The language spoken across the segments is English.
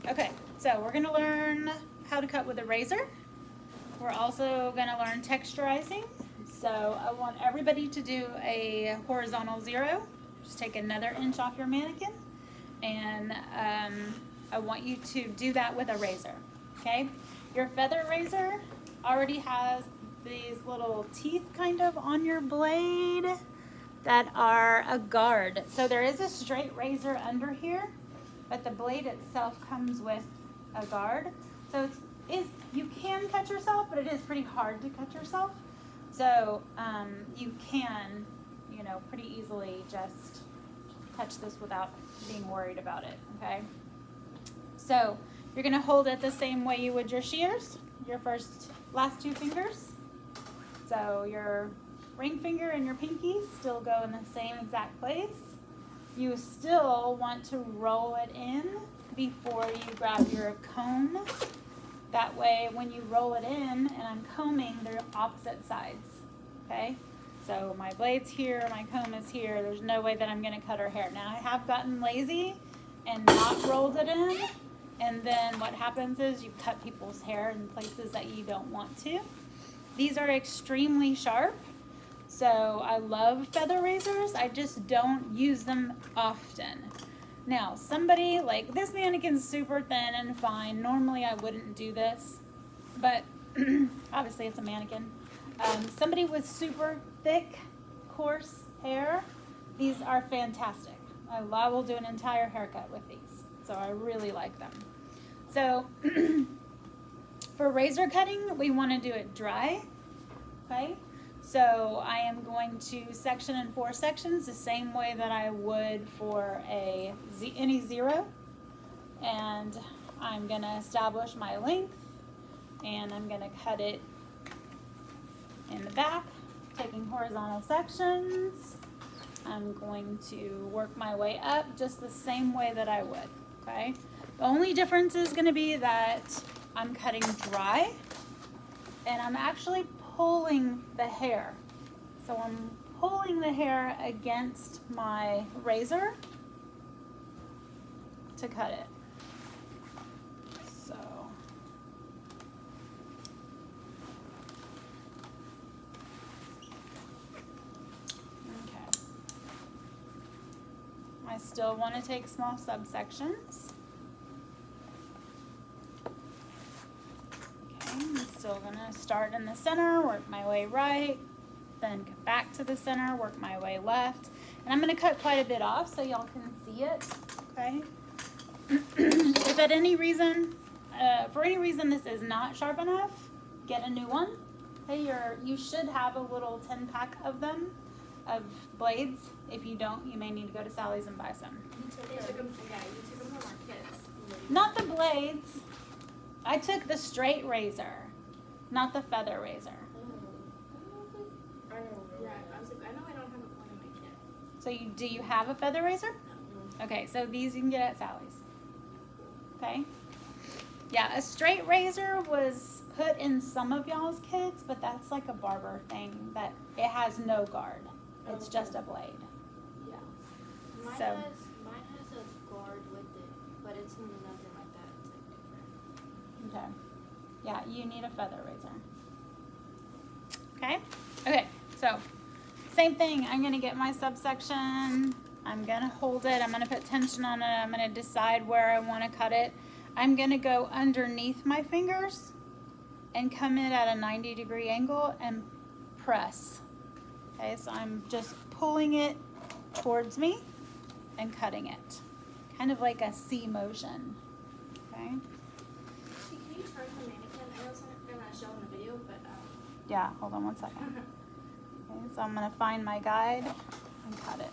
Okay, so we're gonna learn how to cut with a razor. We're also gonna learn texturizing. So I want everybody to do a horizontal 0. Just take another inch off your mannequin, and I want you to do that with a razor, okay? Your feather razor already has these little teeth kind of on your blade that are a guard. So there is a straight razor under here, but the blade itself comes with a guard. So you can cut yourself, but it is pretty hard to cut yourself. So you can, pretty easily just touch this without being worried about it, okay? So you're gonna hold it the same way you would your shears, your last 2 fingers. So your ring finger and your pinky still go in the same exact place. You still want to roll it in before you grab your comb. That way when you roll it in and I'm combing, they're opposite sides, okay? So my blade's here, my comb is here. There's no way that I'm gonna cut her hair. Now I have gotten lazy and not rolled it in, and then what happens is you cut people's hair in places that you don't want to. These are extremely sharp, so I love feather razors. I just don't use them often. Now, somebody like this mannequin's super thin and fine. Normally I wouldn't do this, but obviously it's a mannequin. Somebody with super thick, coarse hair, these are fantastic. I will do an entire haircut with these, so I really like them. So for razor cutting, we want to do it dry, okay? So I am going to section in 4 sections the same way that I would for any 0. And I'm going to establish my length, and I'm going to cut it in the back, taking horizontal sections. I'm going to work my way up just the same way that I would, okay? The only difference is going to be that I'm cutting dry, and I'm actually pulling the hair. So I'm pulling the hair against my razor to cut it. So okay. I still want to take small subsections. I'm still gonna start in the center, work my way right, then come back to the center, work my way left. And I'm gonna cut quite a bit off so y'all can see it, okay? If at any reason, for any reason this is not sharp enough, get a new one. Okay, you should have a little 10-pack of them, of blades. If you don't, you may need to go to Sally's and buy some. You took them from our kids. Not the blades. I took the straight razor, not the feather razor. I know I don't have one in my kit. So do you have a feather razor? No. Okay, so these you can get at Sally's. Okay? Yeah, a straight razor was put in some of y'all's kits, but that's like a barber thing that it has no guard. It's just a blade. Yeah. Mine So- has a guard with it, but it's nothing like that. It's like different. Okay. Yeah, you need a feather razor. Okay? Okay, so same thing. I'm gonna get my subsection. I'm gonna hold it. I'm gonna put tension on it. I'm gonna decide where I wanna cut it. I'm gonna go underneath my fingers and come in at a 90-degree angle and press. Okay, so I'm just pulling it towards me and cutting it. Kind of like a C motion. Okay? Can you turn the mannequin? I know it's not gonna show in the video, but Yeah, hold on one second. Okay, so I'm gonna find my guide and cut it.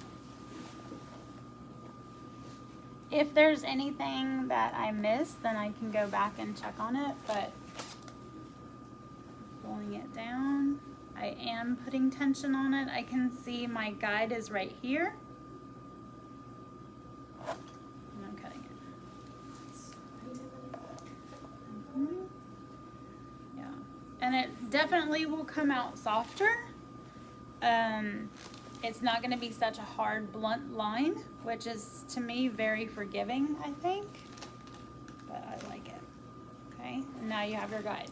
If there's anything that I missed, then I can go back and check on it, but pulling it down, I am putting tension on it. I can see my guide is right here. And I'm cutting it. Mhm. Yeah, and it definitely will come out softer. It's not going to be such a hard, blunt line, which is, to me, very forgiving, I think. but I like it. Okay, and now you have your guide.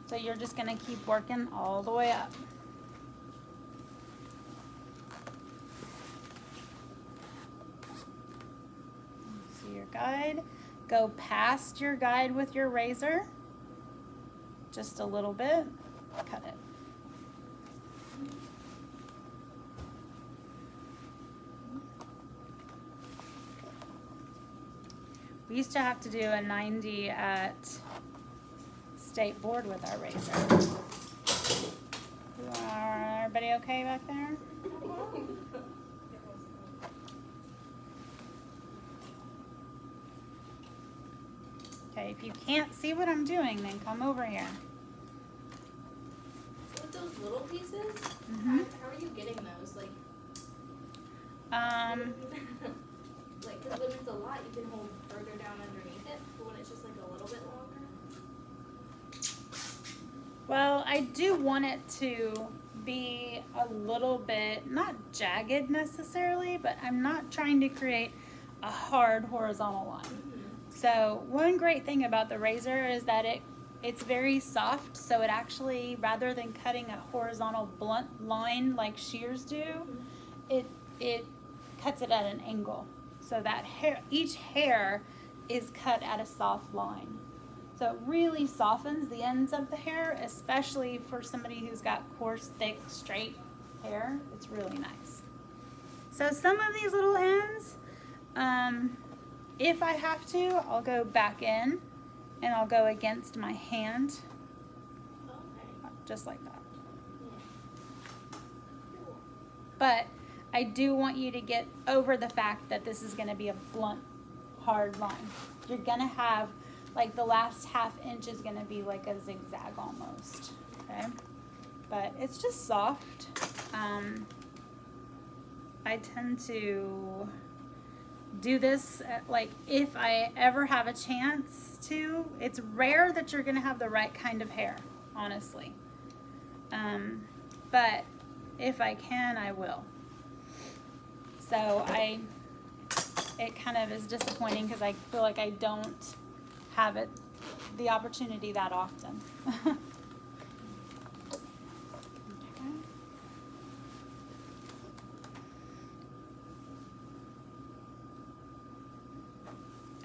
So you're just gonna keep working all the way up. See your guide. Go past your guide with your razor. Just a little bit. Cut it. We used to have to do a 90 at State Board with our razor. Are everybody okay back there? Okay, if you can't see what I'm doing, then come over here. So with those little pieces, Mhm. how are you getting those? Like, like, because when it's a lot, you can hold further down underneath it, but when it's just like a little bit longer. Well, I do want it to be a little bit, not jagged necessarily, but I'm not trying to create a hard horizontal line. So one great thing about the razor is that it's very soft, so it actually, rather than cutting a horizontal blunt line like shears do, it cuts it at an angle. So that each hair is cut at a soft line. So it really softens the ends of the hair, especially for somebody who's got coarse, thick, straight hair. It's really nice. So some of these little ends, if I have to, I'll go back in and I'll go against my hand, Okay. just like that. Yeah. Cool. But I do want you to get over the fact that this is going to be a blunt, hard line. You're going to have, like, the last ½ inch is going to be like a zigzag almost, okay? But it's just soft. I tend to do this, like, if I ever have a chance to. It's rare that you're going to have the right kind of hair, honestly. But if I can, I will. So it kind of is disappointing because I feel like I don't have the opportunity that often. Okay.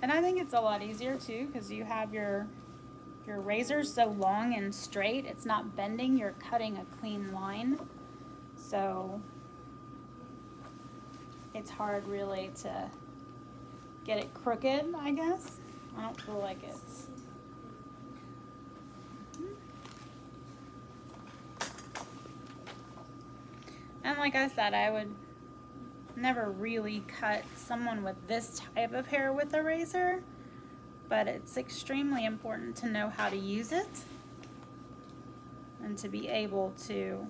And I think it's a lot easier too because you have your razor so long and straight, it's not bending, you're cutting a clean line. So it's hard really to get it crooked, I guess. I don't feel like it's. And like I said, I would never really cut someone with this type of hair with a razor, but it's extremely important to know how to use it and to be able to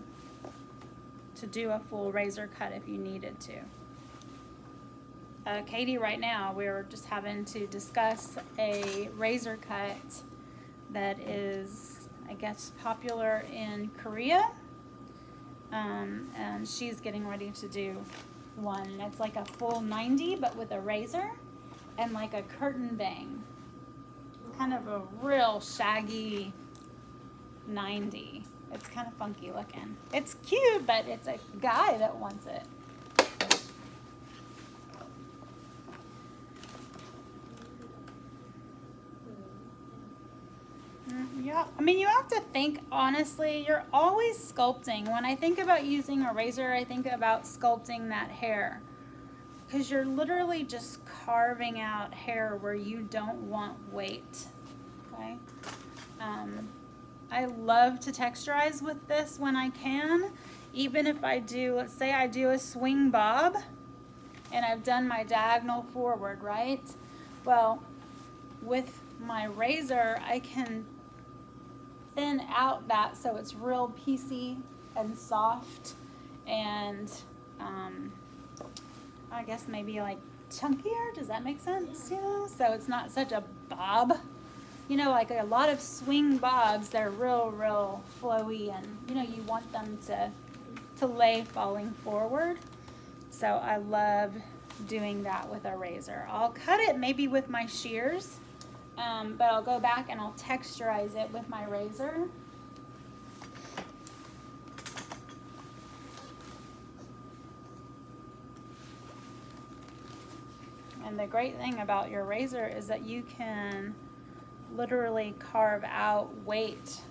do a full razor cut if you needed to. Katie, right now we're just having to discuss a razor cut that is, I guess, popular in Korea, and she's getting ready to do one that's like a full 90 but with a razor and like a curtain bang. It's kind of a real shaggy 90. It's kind of funky looking. It's cute, but it's a guy that wants it. Yeah, I mean, you have to think, honestly, you're always sculpting. When I think about using a razor, I think about sculpting that hair. Because you're literally just carving out hair where you don't want weight, okay? I love to texturize with this when I can. Even if I do, let's say I do a swing bob, and I've done my diagonal forward, right? Well, with my razor, I can thin out that so it's real piecey and soft and I guess maybe like chunkier. Does that make sense? You know, so it's not such a bob. You know, like a lot of swing bobs, they're real flowy, and you know, you want them to lay falling forward. So I love doing that with a razor. I'll cut it maybe with my shears, but I'll go back and I'll texturize it with my razor. And the great thing about your razor is that you can literally carve out weight,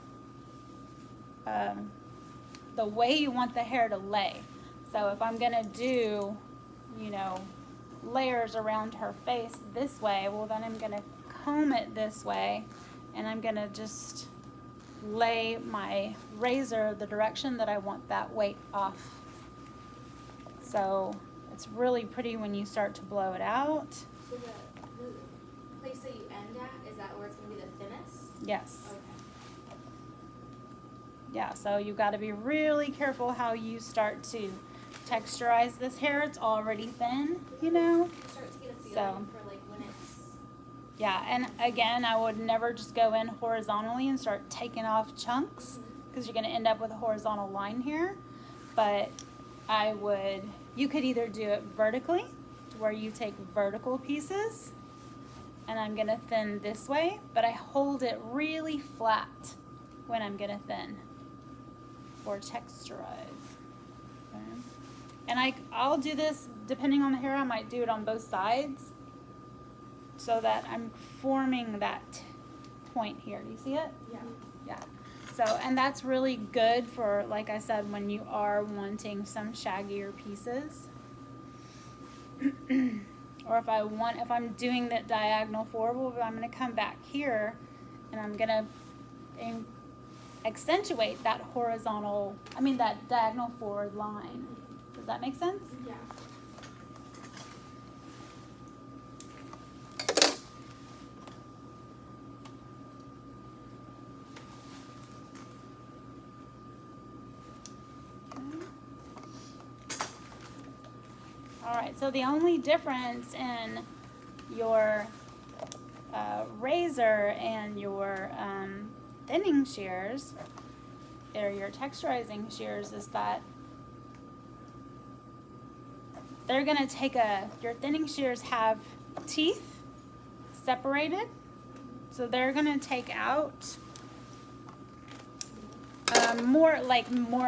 the way you want the hair to lay. So if I'm gonna do, you know, layers around her face this way, well then I'm gonna comb it this way, and I'm gonna just lay my razor the direction that I want that weight off. So it's really pretty when you start to blow it out. So the place that you end at, is that where it's going to be the thinnest? Yes. Okay. Yeah, so you've got to be really careful how you start to texturize this hair. It's already thin, you know. You start to get a feeling So, for like when it's... yeah, and again, I would never just go in horizontally and start taking off chunks, because you're going to end up with a horizontal line here. But I would, you could either do it vertically, where you take vertical pieces, and I'm going to thin this way, but I hold it really flat when I'm going to thin or texturize. Okay. And I'll do this, depending on the hair, I might do it on both sides, so that I'm forming that point here. Do you see it? Yeah. Yeah. So, and that's really good for, like I said, when you are wanting some shaggier pieces. Or if I'm doing that diagonal forward, I'm going to come back here and I'm going to accentuate that that diagonal forward line. Does that make sense? Yeah. All right, so the only difference in your razor and your thinning shears, or your texturizing shears, is that they're gonna take your thinning shears have teeth separated, so they're gonna take out more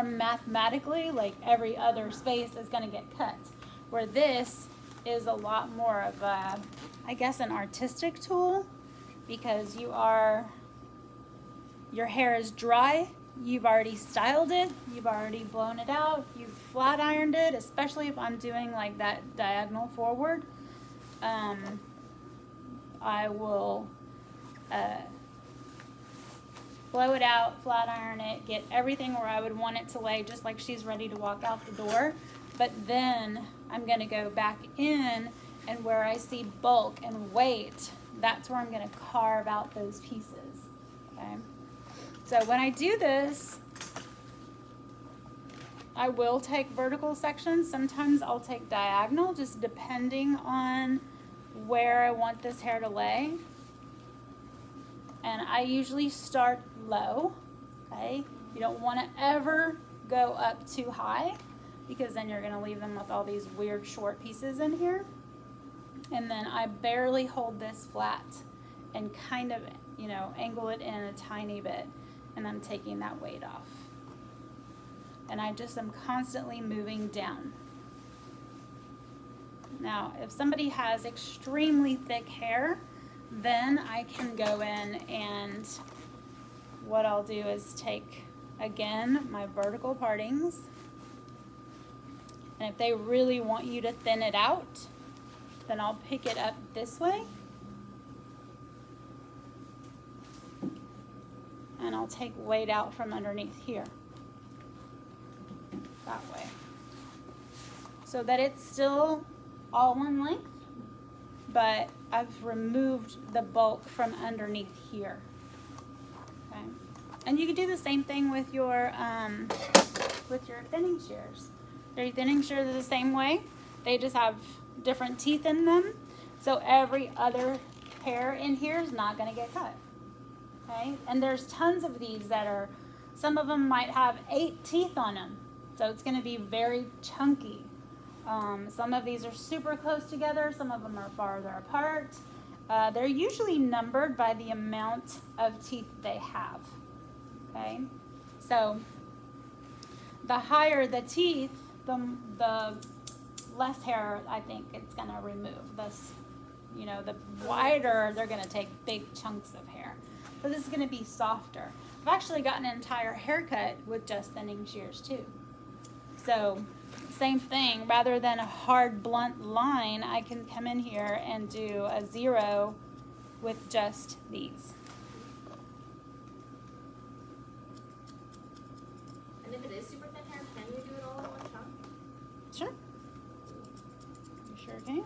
mathematically, like every other space is gonna get cut. Where this is a lot more of a, I guess, an artistic tool, because your hair is dry, you've already styled it, you've already blown it out, you've flat ironed it, especially if I'm doing like that diagonal forward. I will blow it out, flat iron it, get everything where I would want it to lay, just like she's ready to walk out the door. But then I'm going to go back in, and where I see bulk and weight, that's where I'm going to carve out those pieces. Okay. So when I do this, I will take vertical sections. Sometimes I'll take diagonal, just depending on where I want this hair to lay. And I usually start low. Okay. You don't want to ever go up too high, because then you're going to leave them with all these weird short pieces in here. And then I barely hold this flat and kind of, you know, angle it in a tiny bit, and I'm taking that weight off. And I just am constantly moving down. Now, if somebody has extremely thick hair, then I can go in, and what I'll do is take, again, my vertical partings. And if they really want you to thin it out, then I'll pick it up this way. And I'll take weight out from underneath here. That way. So that it's still all one length, but I've removed the bulk from underneath here. Okay. And you can do the same thing with your thinning shears. Their thinning shears are the same way. They just have different teeth in them. So every other hair in here is not going to get cut. Okay? And there's tons of these that are, some of them might have 8 teeth on them. So it's going to be very chunky. Some of these are super close together. Some of them are farther apart. They're usually numbered by the amount of teeth they have. Okay, so the higher the teeth, the less hair I think it's gonna remove. This, you know, the wider they're gonna take big chunks of hair. But this is gonna be softer. I've actually gotten an entire haircut with just thinning shears too. So same thing, rather than a hard blunt line, I can come in here and do a 0 with just these. And if it is super thin hair, can you do it all in one chunk? Sure. You sure can.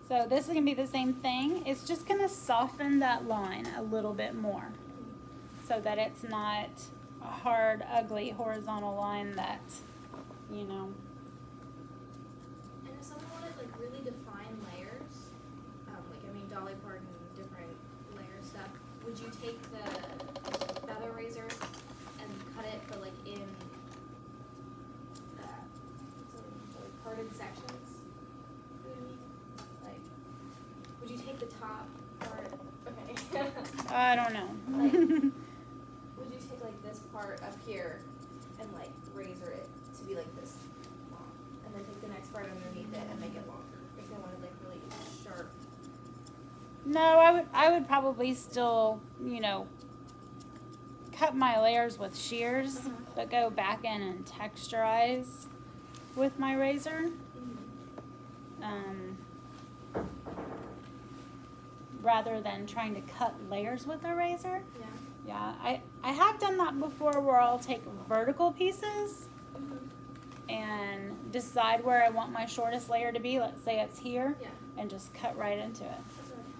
So this is going to be the same thing. It's just going to soften that line a little bit more so that it's not a hard, ugly horizontal line that, you know. And if someone wanted like really defined layers, like I mean Dolly Parton, different layer stuff, would you take the feather razor and cut it, but like in like parted sections? You know what I mean? Like, would you take the top part? Okay. I don't know. Like, would you take like this part up here and like razor it to be like this long, and then take the next part underneath it and make it longer? If they wanted like really sharp. No, I would probably still, you know, cut my layers with shears, but go back in and texturize with my razor. Rather than trying to cut layers with a razor. Yeah. Yeah, I have done that before where I'll take vertical pieces and decide where I want my shortest layer to be. Let's say it's here, Yeah. and just cut right into it.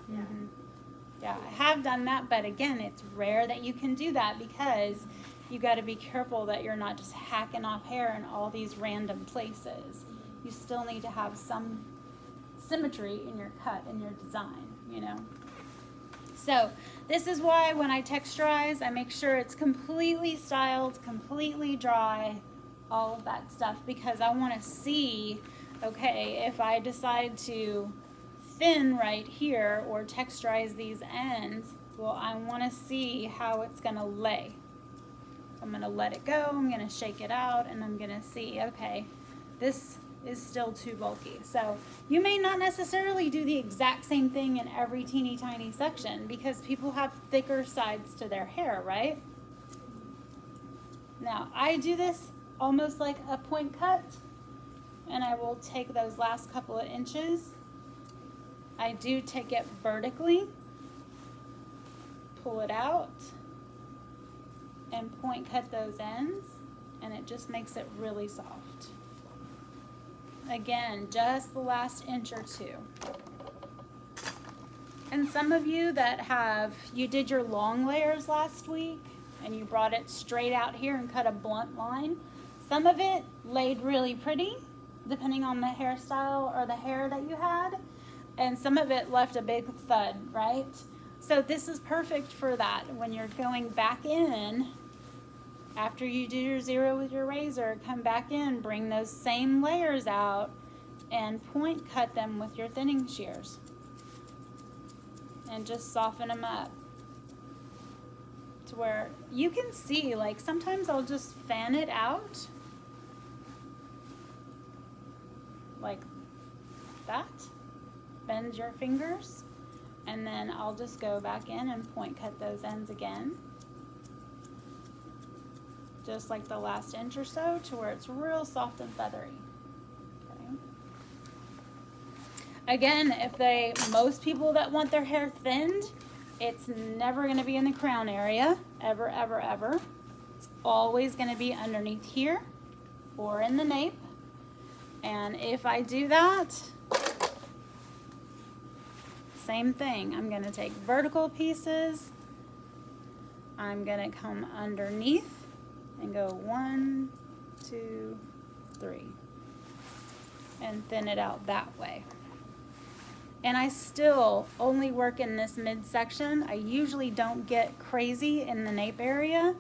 Yeah. Yeah, I have done that, but again, it's rare that you can do that because you got to be careful that you're not just hacking off hair in all these random places. You still need to have some symmetry in your cut and your design, you know. So this is why when I texturize, I make sure it's completely styled, completely dry, all of that stuff, because I want to see, okay, if I decide to thin right here or texturize these ends, well, I want to see how it's going to lay. I'm going to let it go, I'm going to shake it out, and I'm going to see, okay, this is still too bulky. So you may not necessarily do the exact same thing in every teeny tiny section because people have thicker sides to their hair, right? Now I do this almost like a point cut, and I will take those last couple of inches. I do take it vertically, pull it out, and point cut those ends, and it just makes it really soft. Again, just the last inch or two. And some of you that you did your long layers last week and you brought it straight out here and cut a blunt line, some of it laid really pretty, depending on the hairstyle or the hair that you had, and some of it left a big thud, right? So this is perfect for that. When you're going back in, after you do your 0 with your razor, come back in, bring those same layers out, and point cut them with your thinning shears. And just soften them up to where you can see, like sometimes I'll just fan it out, like that. Bend your fingers, and then I'll just go back in and point cut those ends again. Just like the last inch or so, to where it's real soft and feathery. Okay. Again, most people that want their hair thinned, it's never going to be in the crown area, ever, ever, ever. It's always going to be underneath here or in the nape. And if I do that, same thing. I'm going to take vertical pieces. I'm going to come underneath and go 1, 2, 3, and thin it out that way. And I still only work in this midsection. I usually don't get crazy in the nape area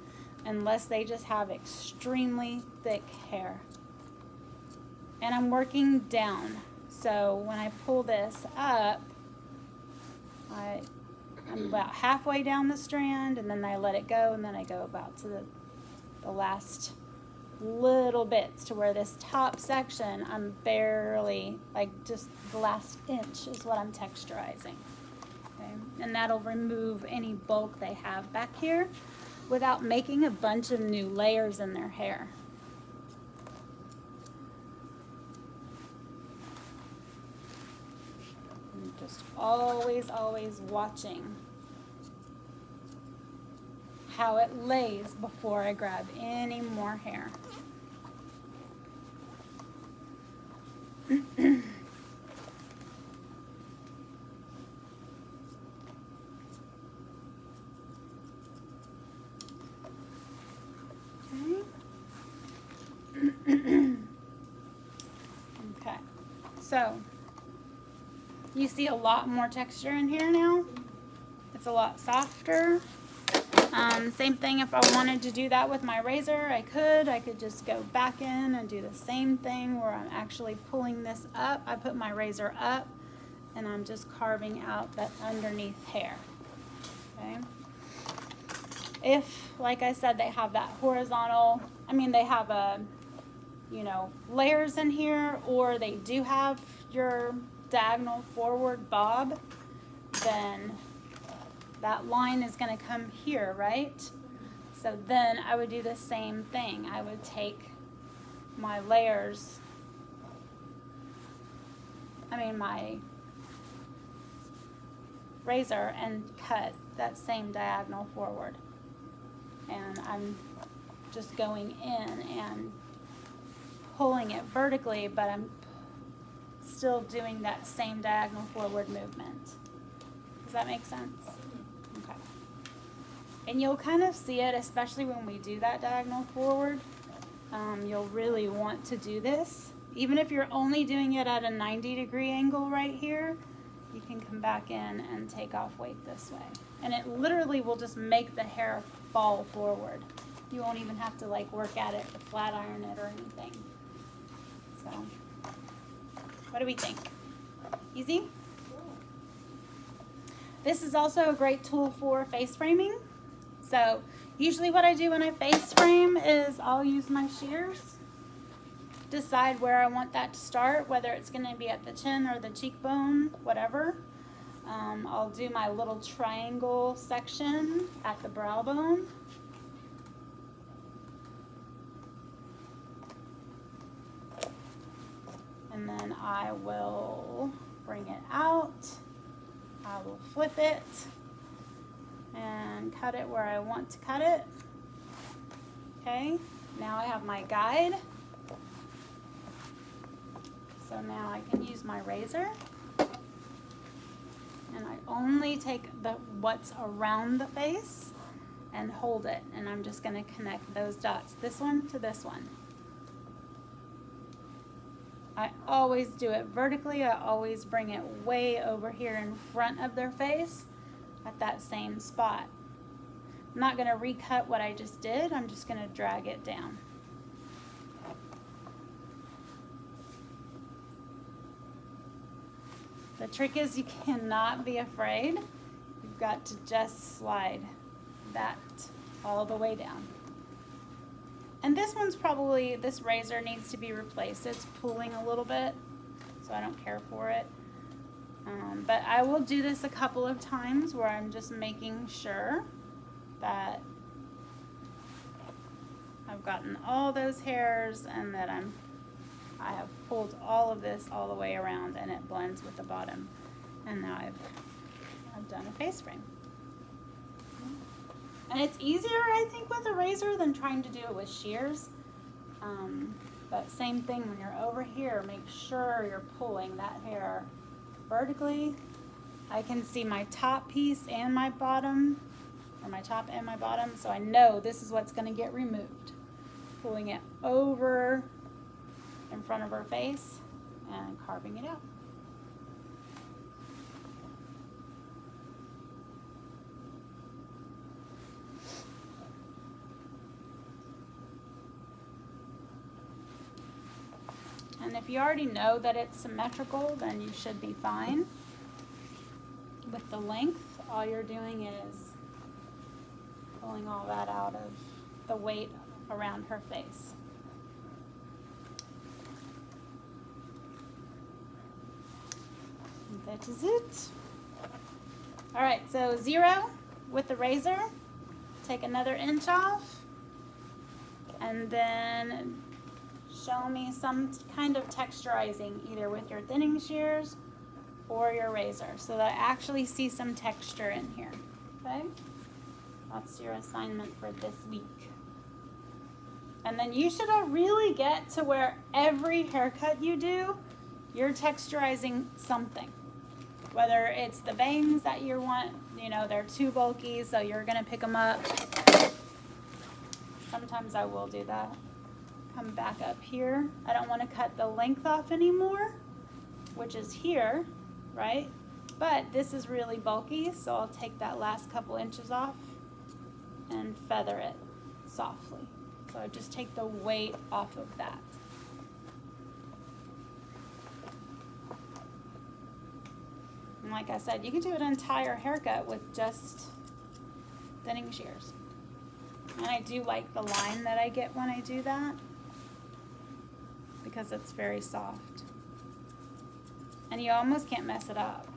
unless they just have extremely thick hair. And I'm working down. So when I pull this up, I'm about halfway down the strand, and then I let it go, and then I go about to the last little bits to where this top section, I'm barely, like just the last inch is what I'm texturizing. Okay? And that'll remove any bulk they have back here without making a bunch of new layers in their hair. I'm just always watching how it lays before I grab any more hair. Okay, so you see a lot more texture in here now. It's a lot softer. Same thing, if I wanted to do that with my razor, I could just go back in and do the same thing where I'm actually pulling this up. I put my razor up and I'm just carving out that underneath hair. Okay. If, like I said, they have that horizontal, I mean, they have layers in here, or they do have your diagonal forward bob, then that line is going to come here, right? So then I would do the same thing. I would take my layers, my razor, and cut that same diagonal forward. And I'm just going in and pulling it vertically, but I'm still doing that same diagonal forward movement. Does that make sense? Okay. And you'll kind of see it, especially when we do that diagonal forward. You'll really want to do this. Even if you're only doing it at a 90-degree angle right here, you can come back in and take off weight this way. And it literally will just make the hair fall forward. You won't even have to work at it or flat iron it or anything. So, what do we think? Easy? This is also a great tool for face framing. So usually what I do when I face frame is I'll use my shears, decide where I want that to start, whether it's going to be at the chin or the cheekbone, whatever. I'll do my little triangle section at the brow bone. And then I will bring it out. I will flip it and cut it where I want to cut it. Okay, now I have my guide. So now I can use my razor. And I only take what's around the face and hold it. And I'm just going to connect those dots, this one to this one. I always do it vertically. I always bring it way over here in front of their face at that same spot. I'm not going to recut what I just did. I'm just going to drag it down. The trick is you cannot be afraid. You've got to just slide that all the way down. And this razor needs to be replaced. It's pulling a little bit, so I don't care for it. But I will do this a couple of times where I'm just making sure that I've gotten all those hairs and that I have pulled all of this all the way around and it blends with the bottom. And now I've done a face frame. And it's easier, I think, with a razor than trying to do it with shears. But same thing, when you're over here, make sure you're pulling that hair vertically. I can see my top piece and my bottom, or my top and my bottom, so I know this is what's going to get removed. Pulling it over in front of her face and carving it out. And And if you already know that it's symmetrical, then you should be fine. With the length, all you're doing is pulling all that out of the weight around her face. And that is it. All right, so 0 with the razor, take another inch off, and then show me some kind of texturizing, either with your thinning shears or your razor, so that I actually see some texture in here, okay? That's your assignment for this week. And then you should really get to where every haircut you do, you're texturizing something. Whether it's the bangs that you want, you know, they're too bulky, so you're gonna pick them up. Sometimes I will do that. Come back up here. I don't want to cut the length off anymore, which is here, right? But this is really bulky, so I'll take that last couple inches off and feather it softly. So I just take the weight off of that. And like I said, you can do an entire haircut with just thinning shears. And I do like the line that I get when I do that, because it's very soft. And you almost can't mess it up.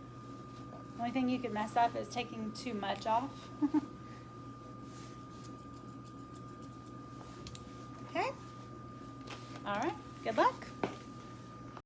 The only thing you could mess up is taking too much off.